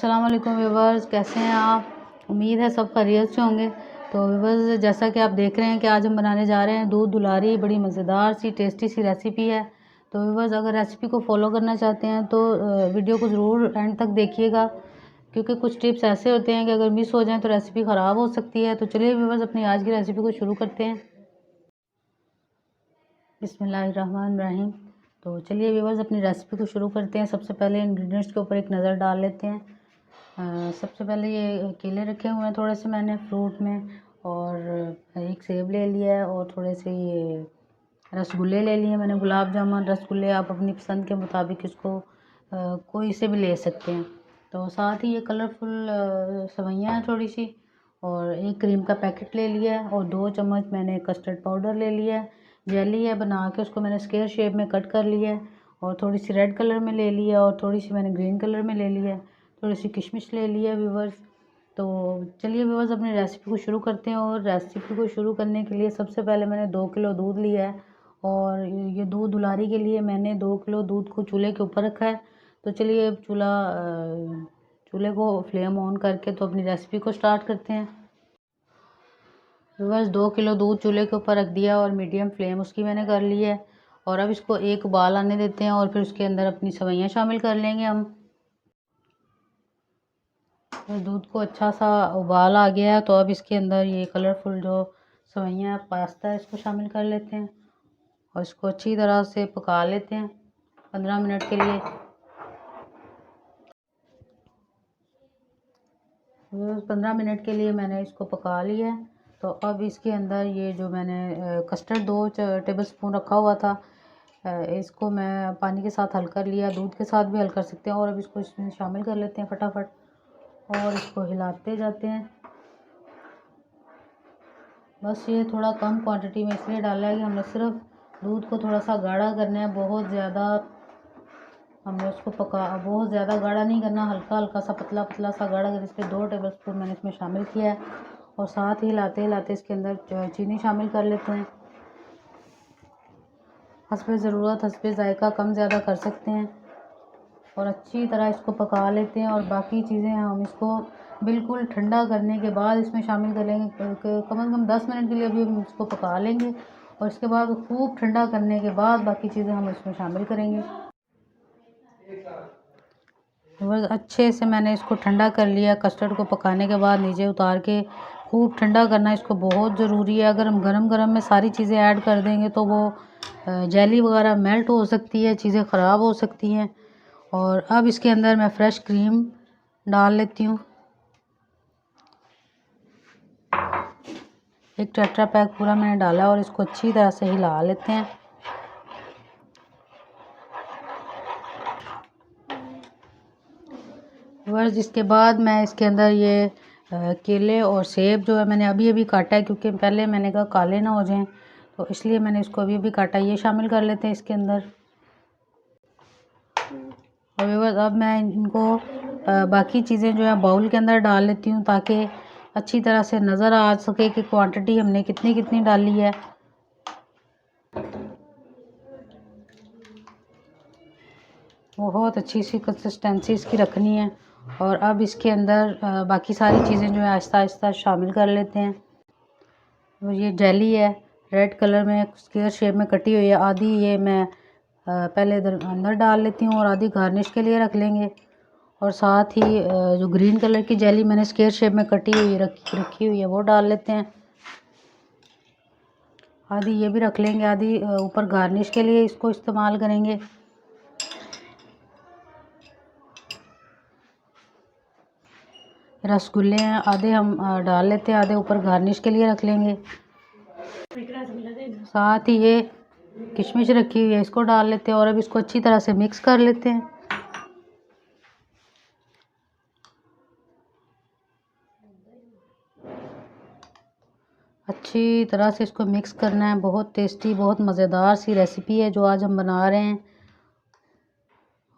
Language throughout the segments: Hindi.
अस्सलाम वालेकुम व्यूवर्स, कैसे हैं आप? उम्मीद है सब खैरियत से होंगे। तो व्यूवर्स, जैसा कि आप देख रहे हैं कि आज हम बनाने जा रहे हैं दूध दुलारी। बड़ी मज़ेदार सी टेस्टी सी रेसिपी है। तो व्यूवर्स, अगर रेसिपी को फॉलो करना चाहते हैं तो वीडियो को ज़रूर एंड तक देखिएगा, क्योंकि कुछ टिप्स ऐसे होते हैं कि अगर मिस हो जाएँ तो रेसिपी ख़राब हो सकती है। तो चलिए व्यूवर्स, अपनी आज की रेसिपी को शुरू करते हैं। बिस्मिल्लाहिर्रहमानिर्रहीम। तो चलिए व्यूवर्स, अपनी रेसिपी को शुरू करते हैं। सबसे पहले इंग्रेडिएंट्स के ऊपर एक नज़र डाल लेते हैं। सबसे पहले ये केले रखे हुए हैं थोड़े से मैंने फ्रूट में, और एक सेब ले लिया है, और थोड़े से ये रसगुल्ले ले लिए मैंने, गुलाब जामुन रसगुल्ले। आप अपनी पसंद के मुताबिक इसको कोई से भी ले सकते हैं। तो साथ ही ये कलरफुल सेवइयाँ हैं थोड़ी सी, और एक क्रीम का पैकेट ले लिया है, और 2 चम्मच मैंने कस्टर्ड पाउडर ले लिया है। जेली है बना के उसको मैंने स्क्वायर शेप में कट कर लिया है, और थोड़ी सी रेड कलर में ले लिया, और थोड़ी सी मैंने ग्रीन कलर में ले लिया है। थोड़ी सी किशमिश ले लिया व्यूवर्स। तो चलिए व्यूवर्स, अपनी रेसिपी को शुरू करते हैं। और रेसिपी को शुरू करने के लिए सबसे पहले मैंने 2 किलो दूध लिया है, और ये दूध दुलारी के लिए मैंने 2 किलो दूध को चूल्हे के ऊपर रखा है। तो चलिए अब चूल्हे को फ्लेम ऑन करके तो अपनी रेसिपी को स्टार्ट करते हैं। व्यूवर्स, 2 किलो दूध चूल्हे के ऊपर रख दिया, और मीडियम फ्लेम उसकी मैंने कर ली है। और अब इसको एक उबाल आने देते हैं, और फिर उसके अंदर अपनी सेवइयाँ शामिल कर लेंगे हम। तो दूध को अच्छा सा उबाल आ गया है, तो अब इसके अंदर ये कलरफुल जो सेवइयाँ पास्ता है इसको शामिल कर लेते हैं, और इसको अच्छी तरह से पका लेते हैं 15 मिनट के लिए। 15 मिनट के लिए मैंने इसको पका लिया है। तो अब इसके अंदर ये जो मैंने कस्टर्ड 2 टेबल स्पून रखा हुआ था, इसको मैं पानी के साथ हल कर लिया, दूध के साथ भी हल कर सकते हैं। और अब इसको इसमें शामिल कर लेते हैं फटाफट, और इसको हिलाते जाते हैं। बस ये थोड़ा कम क्वांटिटी में इसलिए डाला है कि हमने सिर्फ दूध को थोड़ा सा गाढ़ा करना है। बहुत ज़्यादा हमने उसको बहुत ज़्यादा गाढ़ा नहीं करना, हल्का हल्का सा पतला पतला सा गाढ़ा कर। इसके 2 टेबल स्पून मैंने इसमें शामिल किया है, और साथ ही हिलाते हिलाते इसके अंदर चीनी शामिल कर लेते हैं। हस्बे ज़रूरत हस्बे ज़ायका कम ज़्यादा कर सकते हैं, और अच्छी तरह इसको पका लेते हैं। और बाकी चीज़ें हम इसको बिल्कुल ठंडा करने के बाद इसमें शामिल करेंगे। कम से कम 10 मिनट के लिए अभी हम इसको पका लेंगे, और इसके बाद खूब ठंडा करने के बाद बाकी चीज़ें हम इसमें शामिल करेंगे। बस अच्छे से मैंने इसको ठंडा कर लिया। कस्टर्ड को पकाने के बाद नीचे उतार के खूब ठंडा करना इसको बहुत ज़रूरी है। अगर हम गरम गरम में सारी चीज़ें ऐड कर देंगे तो वो जेली वगैरह मेल्ट हो सकती है, चीज़ें ख़राब हो सकती हैं। और अब इसके अंदर मैं फ्रेश क्रीम डाल लेती हूँ। एक टेट्रा पैक पूरा मैंने डाला, और इसको अच्छी तरह से हिला लेते हैं। बस इसके बाद मैं इसके अंदर ये केले और सेब जो है मैंने अभी अभी काटा है, क्योंकि पहले मैंने कहा काले ना हो जाएं, तो इसलिए मैंने इसको अभी अभी काटा। ये शामिल कर लेते हैं इसके अंदर। और बस अब मैं इनको बाकी चीज़ें जो है बाउल के अंदर डाल लेती हूँ, ताकि अच्छी तरह से नज़र आ सके कि क्वांटिटी हमने कितनी कितनी डाली है। बहुत अच्छी सी कंसिस्टेंसी इसकी रखनी है। और अब इसके अंदर बाकी सारी चीज़ें जो है आहिस्ता आहिस्ता शामिल कर लेते हैं। तो ये जेली है, रेड कलर में स्क्वायर शेप में कटी हुई है। आधी ये मैं पहले अंदर डाल लेती हूँ, और आधी गार्निश के लिए रख लेंगे। और साथ ही जो ग्रीन कलर की जेली मैंने स्क्वायर शेप में कटी हुई रखी हुई है वो डाल लेते हैं। आधी ये भी रख लेंगे, आधी ऊपर गार्निश के लिए इसको इस्तेमाल करेंगे। रसगुल्ले हैं, आधे हम डाल लेते हैं, आधे ऊपर गार्निश के लिए रख लेंगे। साथ ही ये किशमिश रखी हुई है, इसको डाल लेते हैं, और अब इसको अच्छी तरह से मिक्स कर लेते हैं। अच्छी तरह से इसको मिक्स करना है। बहुत टेस्टी, बहुत मज़ेदार सी रेसिपी है जो आज हम बना रहे हैं।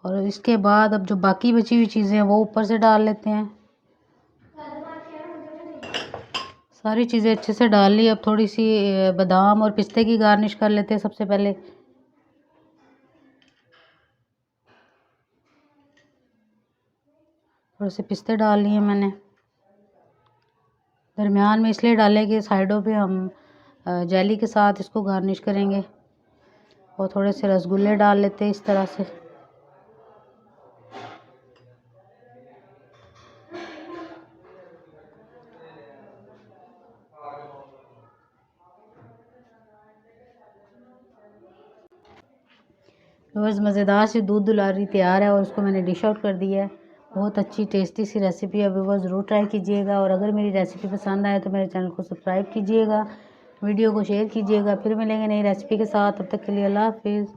और इसके बाद अब जो बाकी बची हुई चीज़ें हैं वो ऊपर से डाल लेते हैं। सारी चीज़ें अच्छे से डाल ली। अब थोड़ी सी बादाम और पिस्ते की गार्निश कर लेते हैं सबसे पहले। थोड़े से पिस्ते डाल लिए मैंने। दरमियान में इसलिए डाले कि साइडों पे हम जेली के साथ इसको गार्निश करेंगे। और थोड़े से रसगुल्ले डाल लेते हैं इस तरह से। बस मज़ेदार सी दूध दुलारी तैयार है और उसको मैंने डिश आउट कर दिया है। बहुत अच्छी टेस्टी सी रेसिपी है, वो ज़रूर ट्राई कीजिएगा। और अगर मेरी रेसिपी पसंद आए तो मेरे चैनल को सब्सक्राइब कीजिएगा, वीडियो को शेयर कीजिएगा। फिर मिलेंगे नई रेसिपी के साथ, तब तक के लिए अल्लाह हाफिज़।